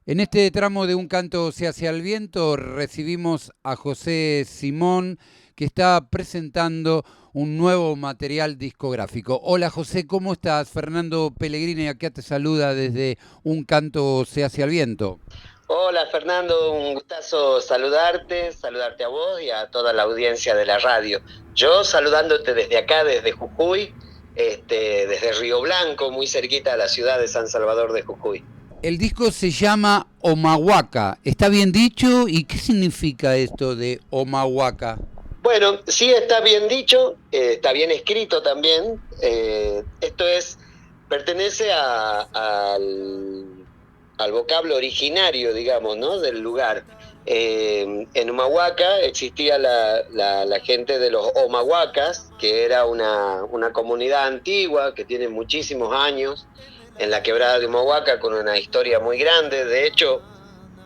En este tramo de Un canto se hace al viento recibimos a José Simón, que está presentando un nuevo material discográfico. Hola José, ¿cómo estás? Fernando Pellegrini acá te saluda desde Un canto se hace al viento. Hola Fernando, un gustazo saludarte a vos y a toda la audiencia de la radio. Yo saludándote desde acá, desde Jujuy, desde Río Blanco, muy cerquita de la ciudad de San Salvador de Jujuy. El disco se llama Omahuaca. ¿Está bien dicho? ¿Y qué significa esto de Omahuaca? Bueno, sí está bien dicho, está bien escrito también. Pertenece al vocablo originario, digamos, ¿no? Del lugar. En Humahuaca existía la gente de los Omahuacas, que era una comunidad antigua que tiene muchísimos años en la quebrada de Humahuaca, con una historia muy grande. De hecho,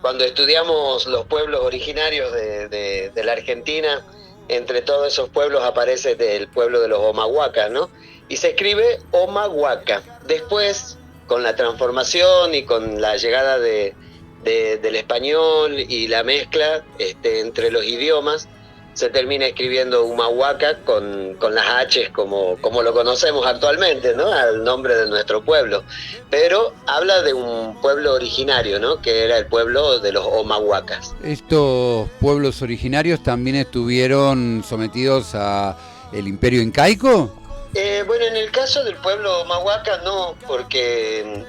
cuando estudiamos los pueblos originarios de la Argentina, entre todos esos pueblos aparece el pueblo de los Omahuacas, ¿no? Y se escribe Omahuaca. Después, con la transformación y con la llegada del español y la mezcla entre los idiomas, se termina escribiendo Humahuaca con las H's como lo conocemos actualmente, ¿no? Al nombre de nuestro pueblo. Pero habla de un pueblo originario, ¿no? Que era el pueblo de los Omahuacas. Estos pueblos originarios también estuvieron sometidos a el Imperio Incaico. Bueno, en el caso del pueblo Omahuaca no, porque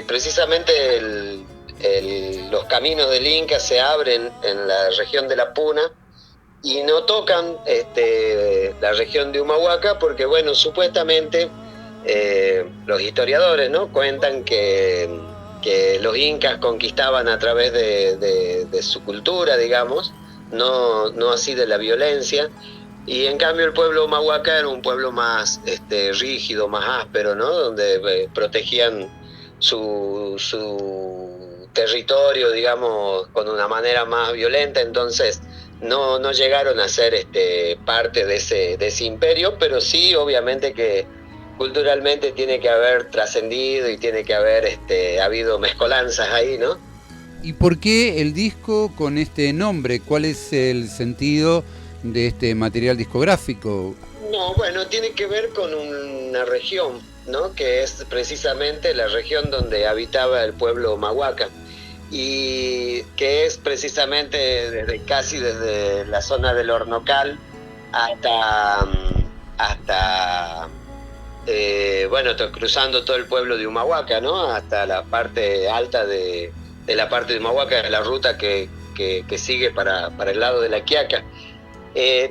precisamente los caminos del Inca se abren en la región de la Puna y no tocan la región de Humahuaca porque, bueno, supuestamente los historiadores, ¿no? Cuentan que los incas conquistaban a través de su cultura, digamos, no así de la violencia, y en cambio el pueblo Humahuaca era un pueblo más rígido, más áspero, ¿no? Donde protegían su territorio, digamos, con una manera más violenta. Entonces no llegaron a ser parte de ese imperio, pero sí, obviamente que culturalmente tiene que haber trascendido y tiene que haber habido mezcolanzas ahí, ¿no? ¿Y por qué el disco con este nombre? ¿Cuál es el sentido de este material discográfico? No, bueno, tiene que ver con una región, ¿no? Que es precisamente la región donde habitaba el pueblo Omahuaca, y que es precisamente casi desde la zona del Hornocal hasta bueno, cruzando todo el pueblo de Humahuaca, ¿no? Hasta la parte alta de la parte de Humahuaca, de la ruta que sigue para el lado de La Quiaca.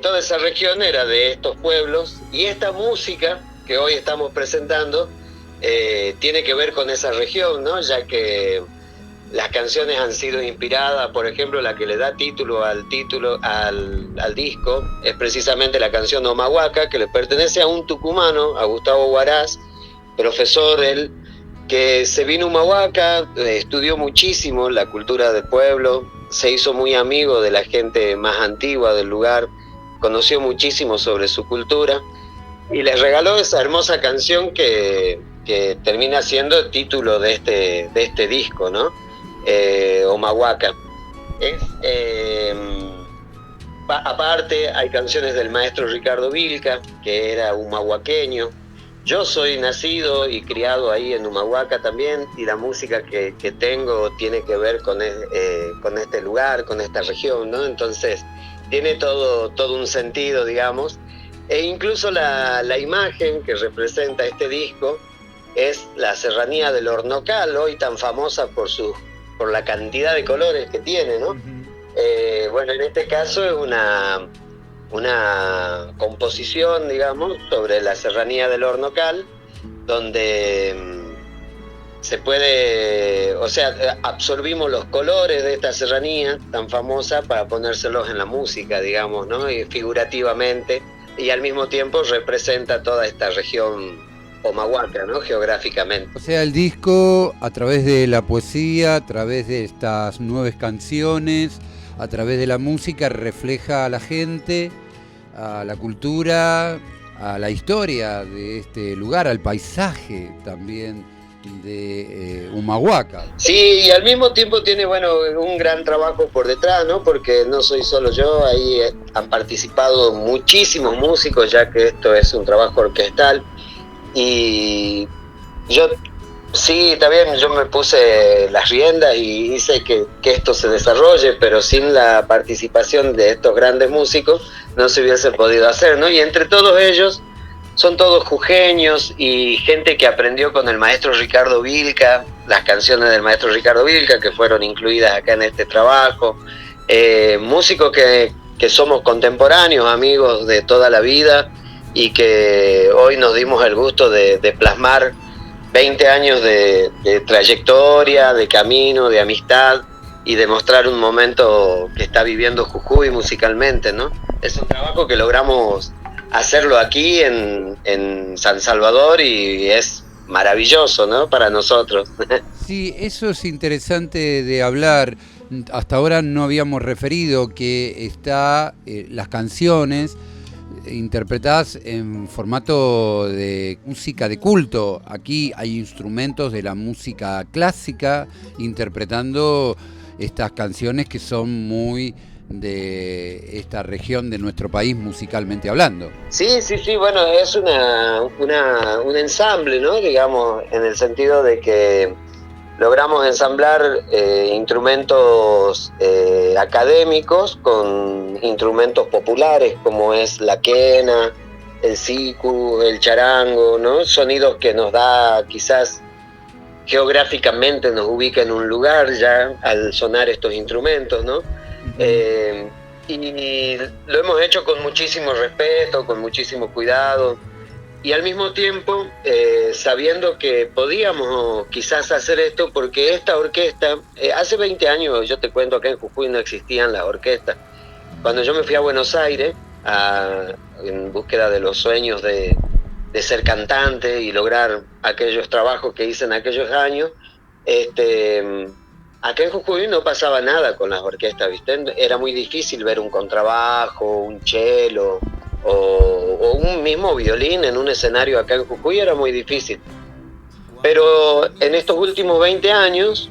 Toda esa región era de estos pueblos, y esta música que hoy estamos presentando tiene que ver con esa región, ¿no? Ya que las canciones han sido inspiradas, por ejemplo, la que le da título al disco es precisamente la canción Omahuaca, que le pertenece a un tucumano, a Gustavo Huaraz, profesor él, que se vino a Humahuaca, estudió muchísimo la cultura del pueblo, se hizo muy amigo de la gente más antigua del lugar, conoció muchísimo sobre su cultura y les regaló esa hermosa canción que termina siendo el título de este disco, ¿no? Omahuaca. Aparte hay canciones del maestro Ricardo Vilca, que era humahuaqueño. Yo soy nacido y criado ahí en Humahuaca también, y la música que tengo tiene que ver con este lugar, con esta región, ¿no? Entonces tiene todo un sentido, digamos. E incluso la imagen que representa este disco es la serranía del Hornocal, hoy tan famosa por la cantidad de colores que tiene, ¿no? Bueno, en este caso es una composición, digamos, sobre la serranía del Hornocal, donde se puede, o sea, absorbimos los colores de esta serranía tan famosa para ponérselos en la música, digamos, ¿no? Y figurativamente, y al mismo tiempo representa toda esta región Omahuaca, ¿no? Geográficamente. O sea, el disco a través de la poesía, a través de estas nuevas canciones, a través de la música, refleja a la gente, a la cultura, a la historia de este lugar, al paisaje también de Humahuaca. Sí, y al mismo tiempo tiene, bueno, un gran trabajo por detrás, ¿no? Porque no soy solo yo, ahí han participado muchísimos músicos, ya que esto es un trabajo orquestal. Y yo, sí, también yo me puse las riendas y hice que esto se desarrolle, pero sin la participación de estos grandes músicos no se hubiese podido hacer, ¿no? Y entre todos ellos son todos jujeños y gente que aprendió con el maestro Ricardo Vilca, las canciones del maestro Ricardo Vilca que fueron incluidas acá en este trabajo, músicos que somos contemporáneos, amigos de toda la vida y que hoy nos dimos el gusto de plasmar 20 años de trayectoria, de camino, de amistad y de mostrar un momento que está viviendo Jujuy musicalmente, ¿no? Es un trabajo que logramos hacerlo aquí en San Salvador y es maravilloso, ¿no? Para nosotros. Sí, eso es interesante de hablar. Hasta ahora no habíamos referido que está las canciones interpretadas en formato de música de culto. Aquí hay instrumentos de la música clásica interpretando estas canciones que son muy de esta región de nuestro país musicalmente hablando. Sí, bueno, es un ensamble, ¿no? Digamos, en el sentido de que logramos ensamblar instrumentos académicos con instrumentos populares como es la quena, el siku, el charango, ¿no? Sonidos que nos da quizás geográficamente nos ubica en un lugar ya al sonar estos instrumentos, ¿no? Y lo hemos hecho con muchísimo respeto, con muchísimo cuidado y al mismo tiempo sabiendo que podíamos quizás hacer esto porque esta orquesta, hace 20 años, yo te cuento, acá en Jujuy no existían las orquestas. Cuando yo me fui a Buenos Aires en búsqueda de los sueños de ser cantante y lograr aquellos trabajos que hice en aquellos años, acá en Jujuy no pasaba nada con las orquestas, ¿viste? Era muy difícil ver un contrabajo, un cello o un mismo violín en un escenario acá en Jujuy, era muy difícil. Pero en estos últimos 20 años,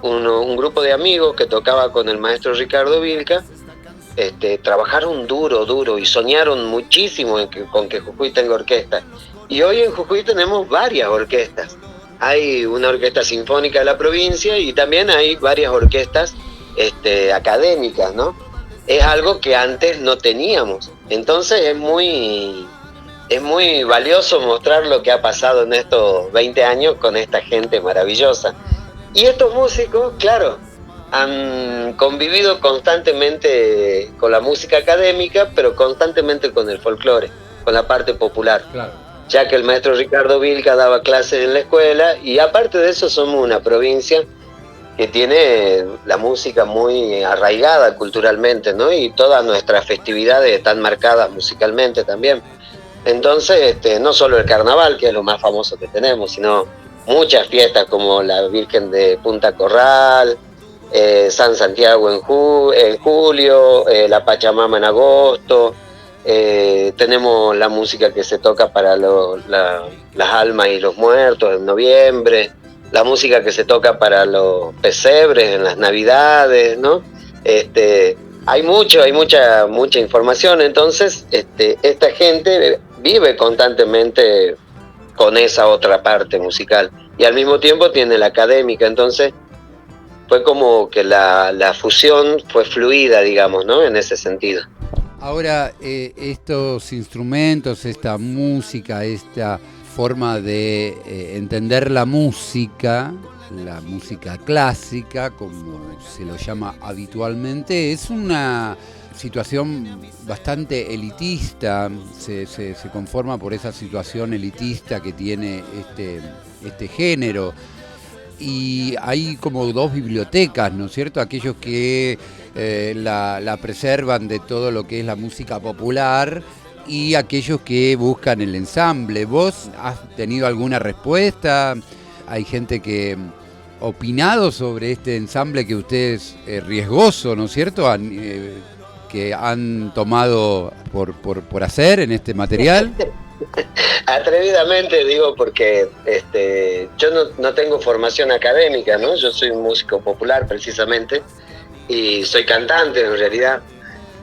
un grupo de amigos que tocaba con el maestro Ricardo Vilca, trabajaron duro y soñaron muchísimo con que Jujuy tenga orquesta. Y hoy en Jujuy tenemos varias orquestas. Hay una orquesta sinfónica de la provincia y también hay varias orquestas académicas, ¿no? Es algo que antes no teníamos. Entonces es muy valioso mostrar lo que ha pasado en estos 20 años con esta gente maravillosa. Y estos músicos, claro, han convivido constantemente con la música académica, pero constantemente con el folclore, con la parte popular. Claro. Ya que el maestro Ricardo Vilca daba clases en la escuela y aparte de eso somos una provincia que tiene la música muy arraigada culturalmente, ¿no? Y todas nuestras festividades están marcadas musicalmente también. Entonces, no solo el carnaval, que es lo más famoso que tenemos, sino muchas fiestas como la Virgen de Punta Corral, San Santiago en julio, la Pachamama en agosto. Tenemos la música que se toca para las almas y los muertos en noviembre, la música que se toca para los pesebres en las navidades, ¿no? Hay mucha información, entonces esta gente vive constantemente con esa otra parte musical y al mismo tiempo tiene la académica, entonces fue como que la fusión fue fluida, digamos, ¿no? En ese sentido. Ahora, estos instrumentos, esta música, esta forma de entender la música clásica, como se lo llama habitualmente, es una situación bastante elitista, se conforma por esa situación elitista que tiene este género. Y hay como dos bibliotecas, ¿no es cierto? Aquellos que la preservan de todo lo que es la música popular y aquellos que buscan el ensamble. ¿Vos has tenido alguna respuesta? Hay gente que ha opinado sobre este ensamble que ustedes riesgoso, ¿no es cierto? Que han tomado por hacer en este material. Atrevidamente digo porque yo no tengo formación académica, ¿no? Yo soy un músico popular precisamente y soy cantante en realidad.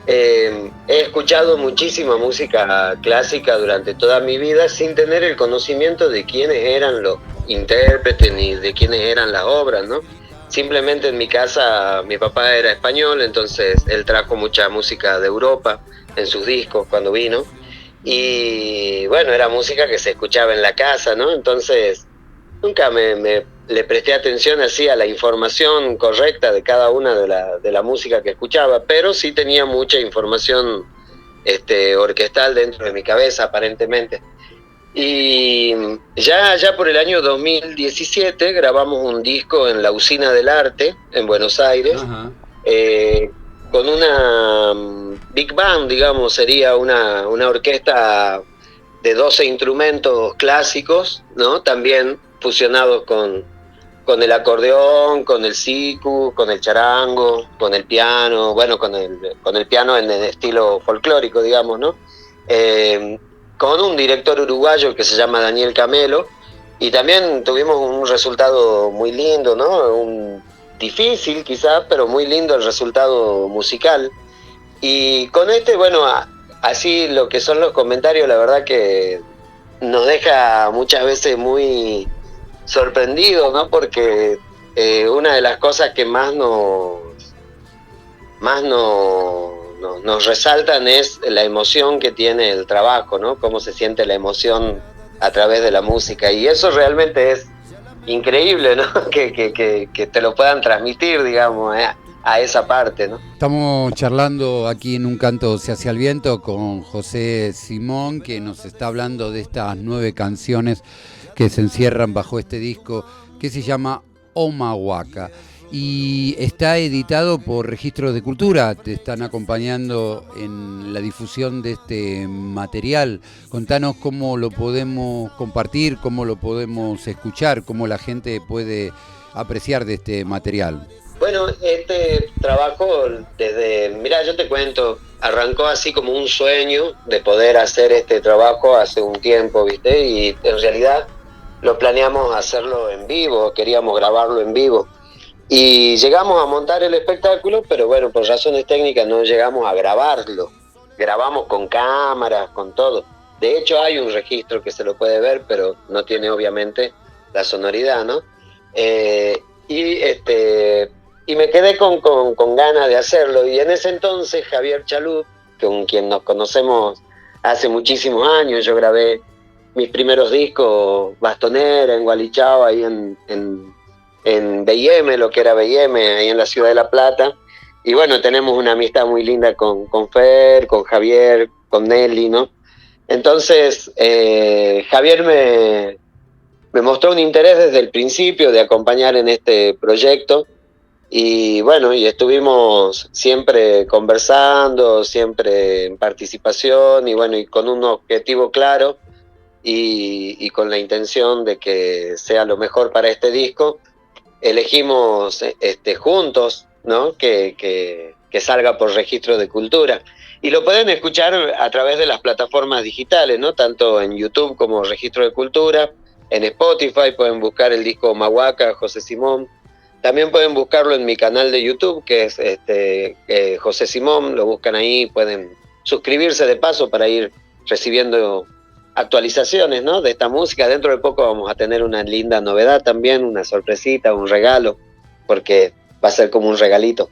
He escuchado muchísima música clásica durante toda mi vida sin tener el conocimiento de quiénes eran los intérpretes ni de quiénes eran las obras, ¿no? Simplemente en mi casa mi papá era español, entonces él trajo mucha música de Europa en sus discos cuando vino. Y bueno, era música que se escuchaba en la casa, ¿no? Entonces nunca le presté atención así a la información correcta de cada una de la música que escuchaba, pero sí tenía mucha información orquestal dentro de mi cabeza, aparentemente. Y ya por el año 2017 grabamos un disco en la Usina del Arte, en Buenos Aires, con una big band, digamos, sería una orquesta de 12 instrumentos clásicos, ¿no? También fusionados con el acordeón, con el siku, con el charango, con el piano, bueno, con el piano en el estilo folclórico, digamos, ¿no? Con un director uruguayo que se llama Daniel Camelo, y también tuvimos un resultado muy lindo, ¿no? Difícil quizás, pero muy lindo el resultado musical. Y con bueno, así lo que son los comentarios, la verdad que nos deja muchas veces muy sorprendidos, ¿no? Porque una de las cosas que más nos resaltan es la emoción que tiene el trabajo, ¿no? Cómo se siente la emoción a través de la música. Y eso realmente es increíble, ¿no? Que te lo puedan transmitir, digamos, a esa parte, ¿no? Estamos charlando aquí en Un Canto se hace al viento con José Simón, que nos está hablando de estas 9 canciones que se encierran bajo este disco que se llama Humahuaca. Y está editado por Registros de Cultura, te están acompañando en la difusión de este material. Contanos cómo lo podemos compartir, cómo lo podemos escuchar, cómo la gente puede apreciar de este material. Bueno, este trabajo mirá, yo te cuento, arrancó así como un sueño de poder hacer este trabajo hace un tiempo, ¿viste? Y en realidad lo planeamos hacerlo en vivo, queríamos grabarlo en vivo. Y llegamos a montar el espectáculo, pero bueno, por razones técnicas no llegamos a grabarlo. Grabamos con cámaras, con todo. De hecho hay un registro que se lo puede ver, pero no tiene obviamente la sonoridad, ¿no? Y me quedé con ganas de hacerlo. Y en ese entonces Javier Chalut, con quien nos conocemos hace muchísimos años, yo grabé mis primeros discos Bastonera, en Gualichao, ahí en B&M, lo que era B&M, ahí en la ciudad de La Plata. Y bueno, tenemos una amistad muy linda con Fer, con Javier, con Nelly, ¿no? Entonces, Javier me mostró un interés desde el principio de acompañar en este proyecto. Y bueno, y estuvimos siempre conversando, siempre en participación, y bueno, y con un objetivo claro y con la intención de que sea lo mejor para este disco. Elegimos juntos, ¿no? Que salga por Registro de Cultura. Y lo pueden escuchar a través de las plataformas digitales, ¿no? Tanto en YouTube como Registro de Cultura, en Spotify pueden buscar el disco Humahuaca, José Simón. También pueden buscarlo en mi canal de YouTube, que es José Simón, lo buscan ahí, pueden suscribirse de paso para ir recibiendo actualizaciones, ¿no? De esta música. Dentro de poco vamos a tener una linda novedad también, una sorpresita, un regalo, porque va a ser como un regalito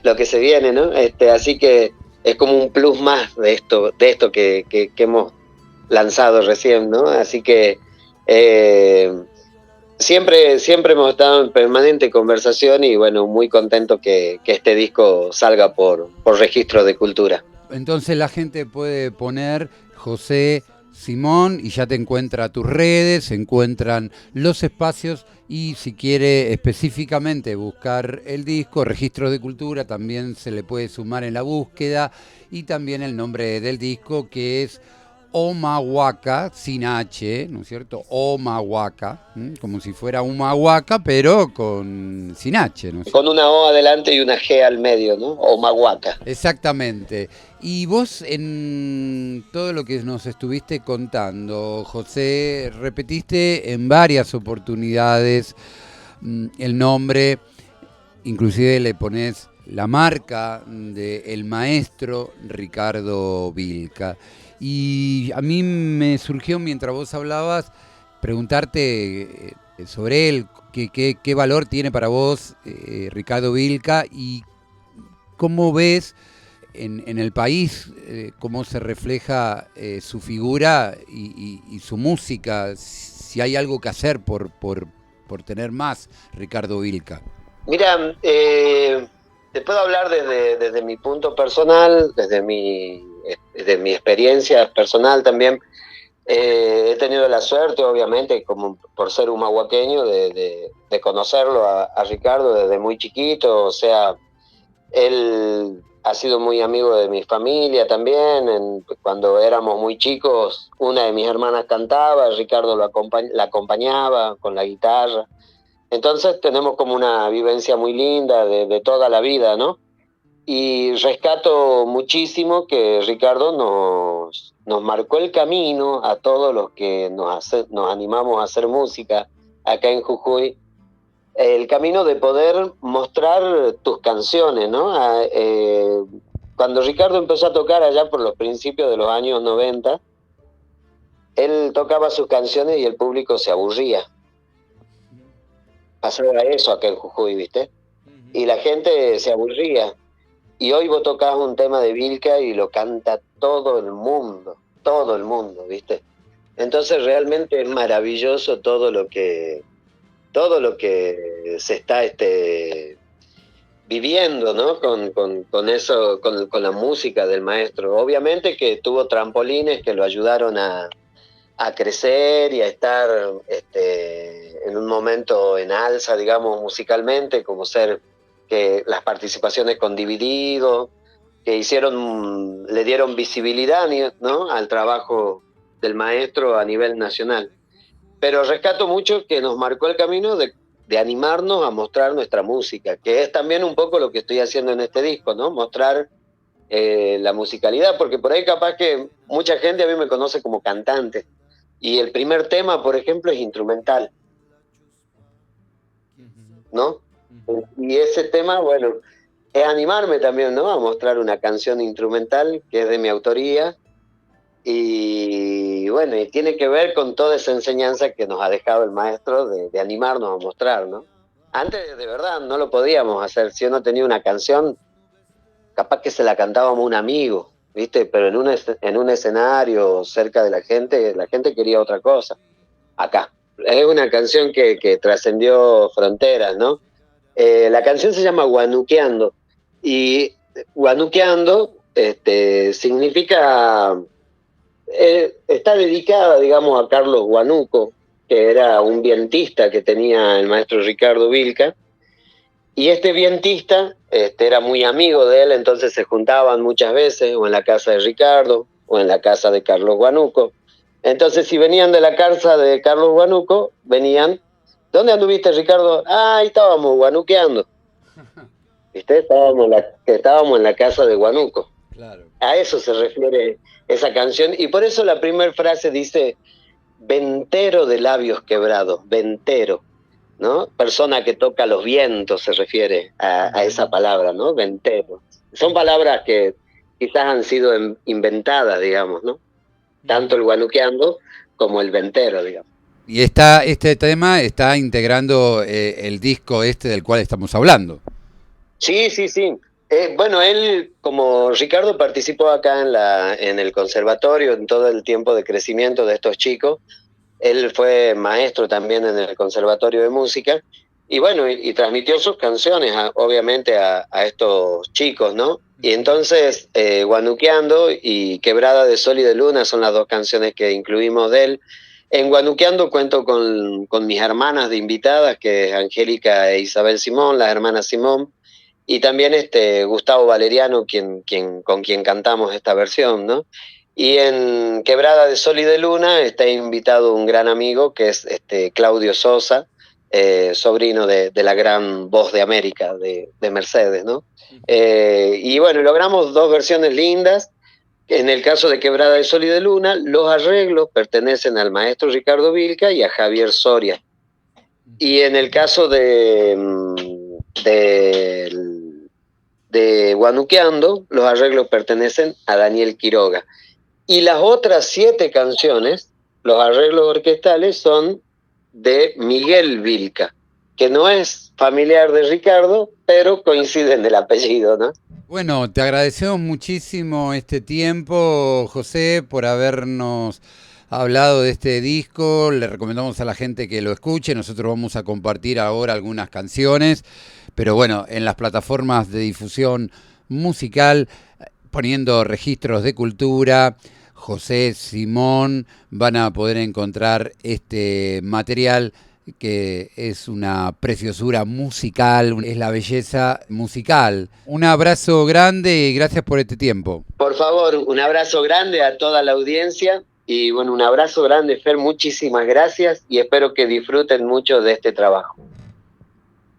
lo que se viene, ¿no? Así que es como un plus más de esto que hemos lanzado recién, ¿no? Así que siempre hemos estado en permanente conversación y bueno, muy contento que este disco salga por Registro de Cultura. Entonces la gente puede poner José Simón y ya te encuentra tus redes, se encuentran los espacios, y si quiere específicamente buscar el disco, Registros de Cultura, también se le puede sumar en la búsqueda, y también el nombre del disco, que es Omahuaca, sin H, ¿no es cierto? Omahuaca, como si fuera Humahuaca, pero sin H, ¿no es cierto? Con una O adelante y una G al medio, ¿no? Omahuaca. Exactamente. Y vos en todo lo que nos estuviste contando, José, repetiste en varias oportunidades el nombre, inclusive le ponés la marca del maestro Ricardo Vilca. Y a mí me surgió mientras vos hablabas preguntarte sobre él, qué valor tiene para vos Ricardo Vilca y cómo ves en el país cómo se refleja su figura y su música, si hay algo que hacer por tener más Ricardo Vilca. Mira, te puedo hablar desde mi punto personal, desde mi experiencia personal también. He tenido la suerte, obviamente, como por ser humahuaqueño, de conocerlo a Ricardo desde muy chiquito. O sea, él ha sido muy amigo de mi familia también. Cuando éramos muy chicos, una de mis hermanas cantaba, Ricardo la acompañaba con la guitarra. Entonces tenemos como una vivencia muy linda de toda la vida, ¿no? Y rescato muchísimo que Ricardo nos marcó el camino a todos los que nos animamos a hacer música acá en Jujuy, el camino de poder mostrar tus canciones, ¿no? Cuando Ricardo empezó a tocar allá por los principios de los años 90, él tocaba sus canciones y el público se aburría. Pasaba eso acá en Jujuy, ¿viste? Y la gente se aburría. Y hoy vos tocás un tema de Vilca y lo canta todo el mundo, ¿viste? Entonces realmente es maravilloso todo lo que se está viviendo, ¿no? Con eso, con la música del maestro. Obviamente que tuvo trampolines que lo ayudaron a crecer y a estar en un momento en alza, digamos, musicalmente, como ser que las participaciones con Dividido, que le dieron visibilidad, ¿no?, al trabajo del maestro a nivel nacional. Pero rescato mucho que nos marcó el camino de animarnos a mostrar nuestra música, que es también un poco lo que estoy haciendo en este disco, ¿no? Mostrar la musicalidad, porque por ahí capaz que mucha gente a mí me conoce como cantante, y el primer tema, por ejemplo, es instrumental, ¿no? Y ese tema, bueno, es animarme también, ¿no?, a mostrar una canción instrumental que es de mi autoría, y bueno, y tiene que ver con toda esa enseñanza que nos ha dejado el maestro de animarnos a mostrar, ¿no? Antes, de verdad, no lo podíamos hacer. Si uno tenía una canción, capaz que se la cantábamos a un amigo, ¿viste? Pero en un escenario cerca de la gente quería otra cosa. Acá. Es una canción que trascendió fronteras, ¿no? La canción se llama Guanuqueando. Y Guanuqueando significa... está dedicada, digamos, a Carlos Guanuco, que era un vientista que tenía el maestro Ricardo Vilca. Y este vientista era muy amigo de él, entonces se juntaban muchas veces, o en la casa de Ricardo, o en la casa de Carlos Guanuco. Entonces, si venían de la casa de Carlos Guanuco, venían, ¿dónde anduviste, Ricardo? Ah, ahí estábamos guanuqueando. ¿Viste? Estábamos en la casa de Guanuco. Claro. A eso se refiere esa canción, y por eso la primera frase dice, ventero de labios quebrados, ventero, ¿no? Persona que toca los vientos se refiere a esa palabra, ¿no? Ventero. Son palabras que quizás han sido inventadas, digamos, ¿no? Tanto el guanuqueando como el ventero, digamos. Y este tema está integrando el disco del cual estamos hablando. Sí, sí, sí. Bueno, él, como Ricardo, participó acá en el conservatorio en todo el tiempo de crecimiento de estos chicos. Él fue maestro también en el Conservatorio de Música, y bueno, y transmitió sus canciones, obviamente, a estos chicos, ¿no? Y entonces, Guanuqueando y Quebrada de Sol y de Luna son las dos canciones que incluimos de él. En Guanuqueando cuento con mis hermanas de invitadas, que es Angélica e Isabel Simón, las hermanas Simón, y también Gustavo Valeriano, con quien cantamos esta versión, ¿no? Y en Quebrada de Sol y de Luna está invitado un gran amigo que es Claudio Sosa, sobrino de la gran voz de América, de Mercedes, ¿no? Y bueno, logramos dos versiones lindas. En el caso de Quebrada de Sol y de Luna, los arreglos pertenecen al maestro Ricardo Vilca y a Javier Soria. Y en el caso de Guanuqueando, los arreglos pertenecen a Daniel Quiroga. Y las otras 7 canciones, los arreglos orquestales, son de Miguel Vilca, que no es familiar de Ricardo, pero coincide en el apellido, ¿no? Bueno, te agradecemos muchísimo este tiempo, José, por habernos hablado de este disco. Le recomendamos a la gente que lo escuche. Nosotros vamos a compartir ahora algunas canciones, pero bueno, en las plataformas de difusión musical, poniendo registros de cultura, José Simón, van a poder encontrar este material que es una preciosura musical, es la belleza musical. Un abrazo grande y gracias por este tiempo. Por favor, un abrazo grande a toda la audiencia y bueno, un abrazo grande, Fer, muchísimas gracias y espero que disfruten mucho de este trabajo.